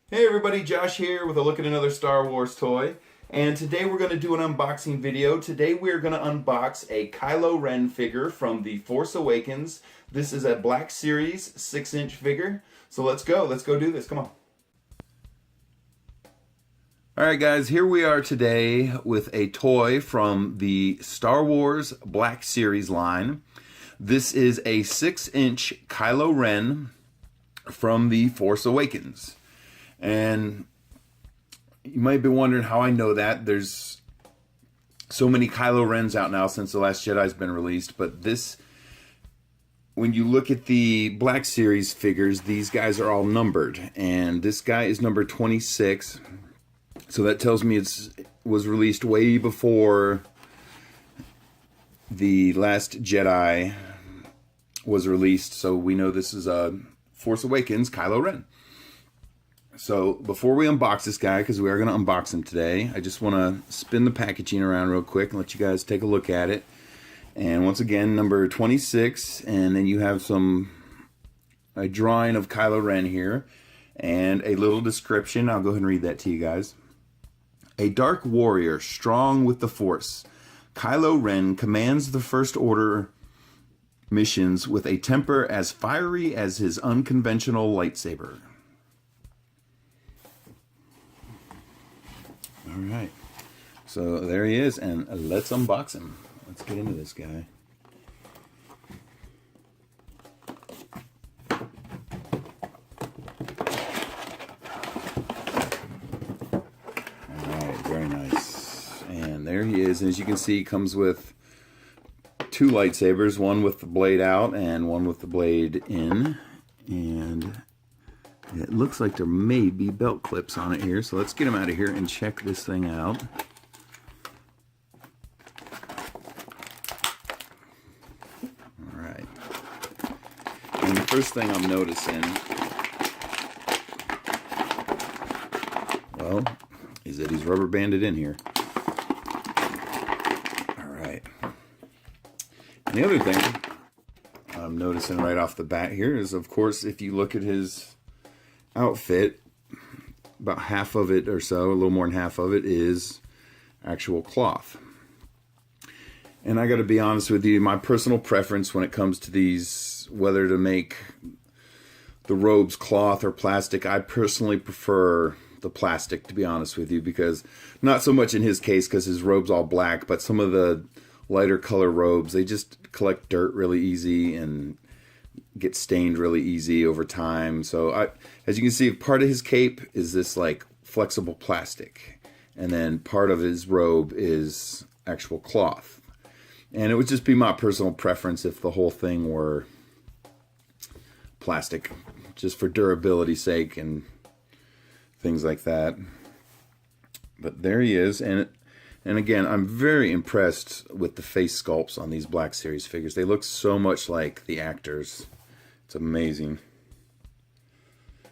Hey everybody, Josh here with a look at another Star Wars toy. And today we're going to do an unboxing video. Today we're going to unbox a Kylo Ren figure from The Force Awakens. This is a Black Series 6-inch figure. So let's go do this, come on. Alright guys, here we are today with a toy from the Star Wars Black Series line. This is a 6-inch Kylo Ren from The Force Awakens. And you might be wondering how I know that. There's so many Kylo Rens out now since The Last Jedi's been released, but this, when you look at the Black Series figures, these guys are all numbered, and this guy is number 26, so that tells me it was released way before The Last Jedi was released, so we know this is a Force Awakens Kylo Ren. So before we unbox this guy, because we are going to unbox him today, I just want to spin the packaging around real quick and let you guys take a look at it. And once again, number 26, and then you have a drawing of Kylo Ren here, and a little description. I'll go ahead and read that to you guys. A dark warrior, strong with the Force, Kylo Ren commands the First Order missions with a temper as fiery as his unconventional lightsaber. All right, so there he is, and let's unbox him. Let's get into this guy. All right, very nice. And there he is, and as you can see, he comes with two lightsabers, one with the blade out and one with the blade in, and it looks like there may be belt clips on it here, so let's get him out of here and check this thing out. Alright. And the first thing I'm noticing, well, is that he's rubber banded in here. Alright. And the other thing I'm noticing right off the bat here is, of course, if you look at his outfit, about half of it or so, a little more than half of it, is actual cloth. And I got to be honest with you, my personal preference when it comes to these, whether to make the robes cloth or plastic, I personally prefer the plastic, to be honest with you, because not so much in his case because his robe's all black, but some of the lighter color robes, they just collect dirt really easy and get stained really easy over time. So as you can see, part of his cape is this like flexible plastic, and then part of his robe is actual cloth. And it would just be my personal preference if the whole thing were plastic, just for durability's sake and things like that. But there he is, and again, I'm very impressed with the face sculpts on these Black Series figures. They look so much like the actors. It's amazing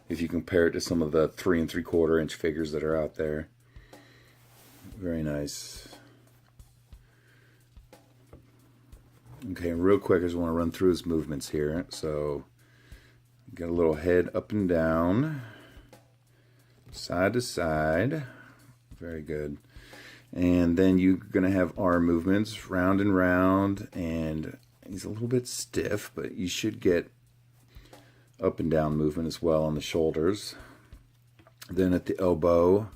if you compare it to some of the 3 3/4 inch figures that are out there. Very nice. Okay, real quick, I just want to run through his movements here. So, got a little head up and down, side to side. Very good. And then you're going to have arm movements, round and round, and he's a little bit stiff, but you should get up and down movement as well on the shoulders. Then at the elbow,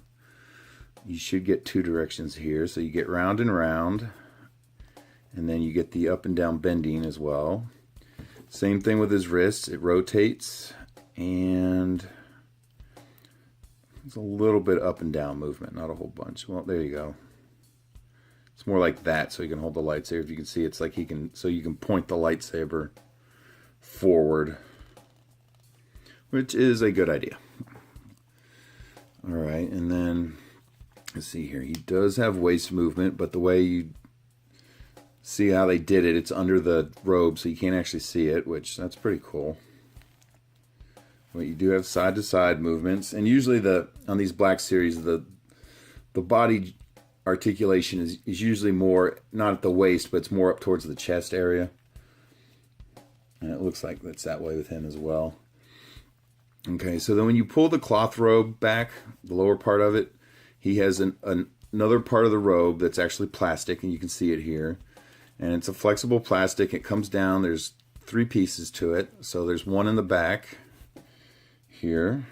you should get two directions here. So you get round and round, and then you get the up and down bending as well. Same thing with his wrists. It rotates, and there's a little bit up and down movement, not a whole bunch. Well, there you go. It's more like that, so you can hold the lightsaber. If you can see, it's like so you can point the lightsaber forward, which is a good idea. All right, and then let's see here. He does have waist movement, but the way you see how they did it, it's under the robe, so you can't actually see it, which that's pretty cool. But you do have side-to-side movements, and usually on these Black Series, the body articulation is usually more, not at the waist, but it's more up towards the chest area. And it looks like that's that way with him as well. Okay, so then when you pull the cloth robe back, the lower part of it, he has another part of the robe that's actually plastic, and you can see it here. And it's a flexible plastic. It comes down. There's 3 pieces to it. So there's one in the back here.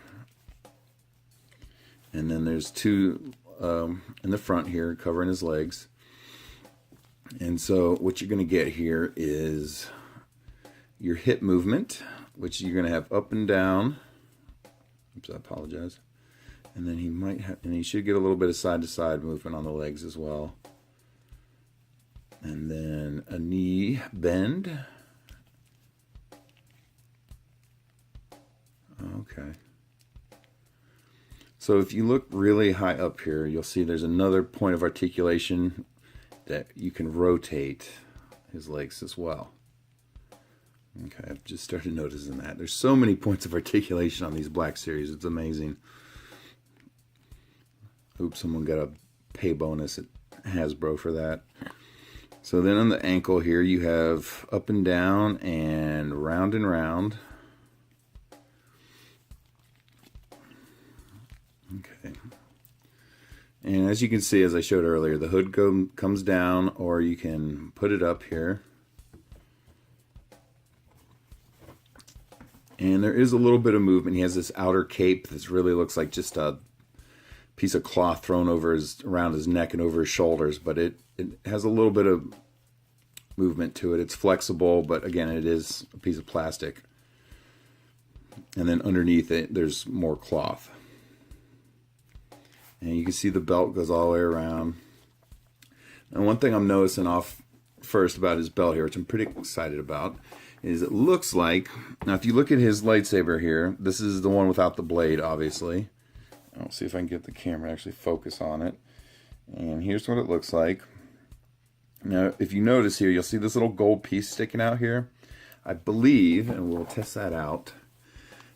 And then there's 2 in the front here covering his legs. And so what you're going to get here is your hip movement, which you're going to have up and down. Oops, I apologize. And then he should get a little bit of side-to-side movement on the legs as well. And then a knee bend. Okay. So if you look really high up here, you'll see there's another point of articulation that you can rotate his legs as well. Okay, I've just started noticing that. There's so many points of articulation on these Black Series. It's amazing. Oops, someone got a pay bonus at Hasbro for that. So then on the ankle here, you have up and down and round and round. Okay. And as you can see, as I showed earlier, the hood comes down, or you can put it up here. And there is a little bit of movement. He has this outer cape that really looks like just a piece of cloth thrown over around his neck and over his shoulders, but it has a little bit of movement to it. It's flexible, but again, it is a piece of plastic. And then underneath it, there's more cloth. And you can see the belt goes all the way around. And one thing I'm noticing off first about his belt here, which I'm pretty excited about, is it looks like, now if you look at his lightsaber here, this is the one without the blade, obviously. I'll see if I can get the camera to actually focus on it. And here's what it looks like. Now, if you notice here, you'll see this little gold piece sticking out here. I believe, and we'll test that out,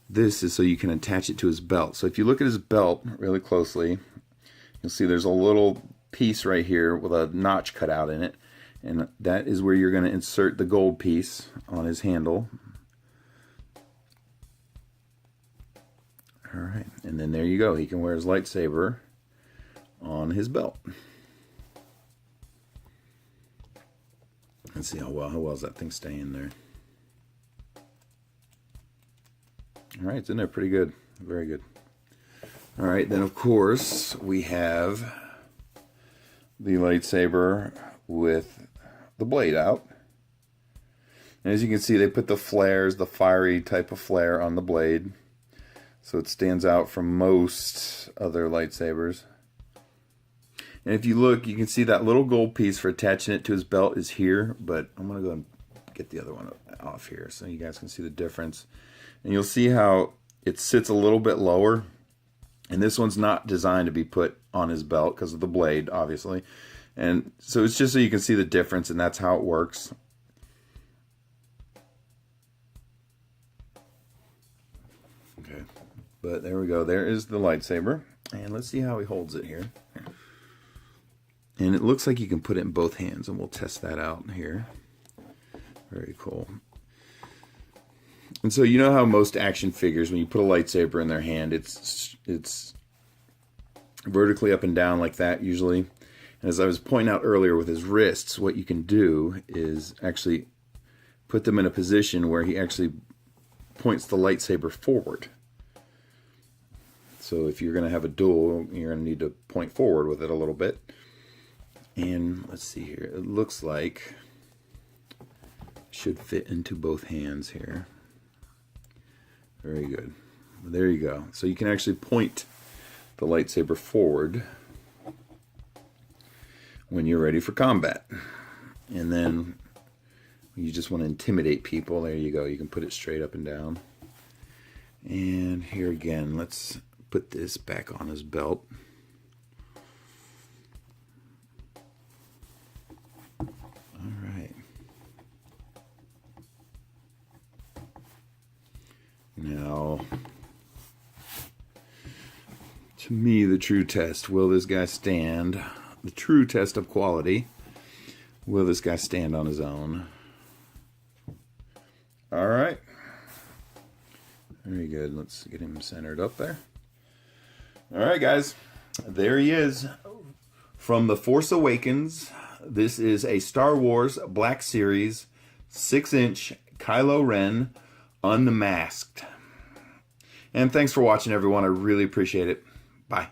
this is so you can attach it to his belt. So if you look at his belt really closely, you'll see there's a little piece right here with a notch cut out in it. And that is where you're going to insert the gold piece on his handle. All right, and then there you go. He can wear his lightsaber on his belt. Let's see how well is that thing staying there. All right, it's in there pretty good. Very good. All right, then of course we have the lightsaber with the blade out. And as you can see, they put the flares, the fiery type of flare on the blade, so it stands out from most other lightsabers. And if you look, you can see that little gold piece for attaching it to his belt is here, but I'm going to go and get the other one off here so you guys can see the difference. And you'll see how it sits a little bit lower. And this one's not designed to be put on his belt because of the blade, obviously. And so it's just so you can see the difference, and that's how it works. Okay, but there we go. There is the lightsaber. And let's see how he holds it here. And it looks like you can put it in both hands, and we'll test that out here. Very cool. And so you know how most action figures, when you put a lightsaber in their hand, it's vertically up and down like that usually. And as I was pointing out earlier with his wrists, what you can do is actually put them in a position where he actually points the lightsaber forward. So if you're going to have a duel, you're going to need to point forward with it a little bit. And let's see here. It looks like it should fit into both hands here. Very good. There you go. So you can actually point the lightsaber forward when you're ready for combat. And then you just want to intimidate people. There you go. You can put it straight up and down. And here again, let's put this back on his belt. Now, to me, the true test, will this guy stand? The true test of quality, will this guy stand on his own? All right. Very good. Let's get him centered up there. All right, guys. There he is. From The Force Awakens. This is a Star Wars Black Series 6-inch Kylo Ren Unmasked. And thanks for watching, everyone. I really appreciate it. Bye.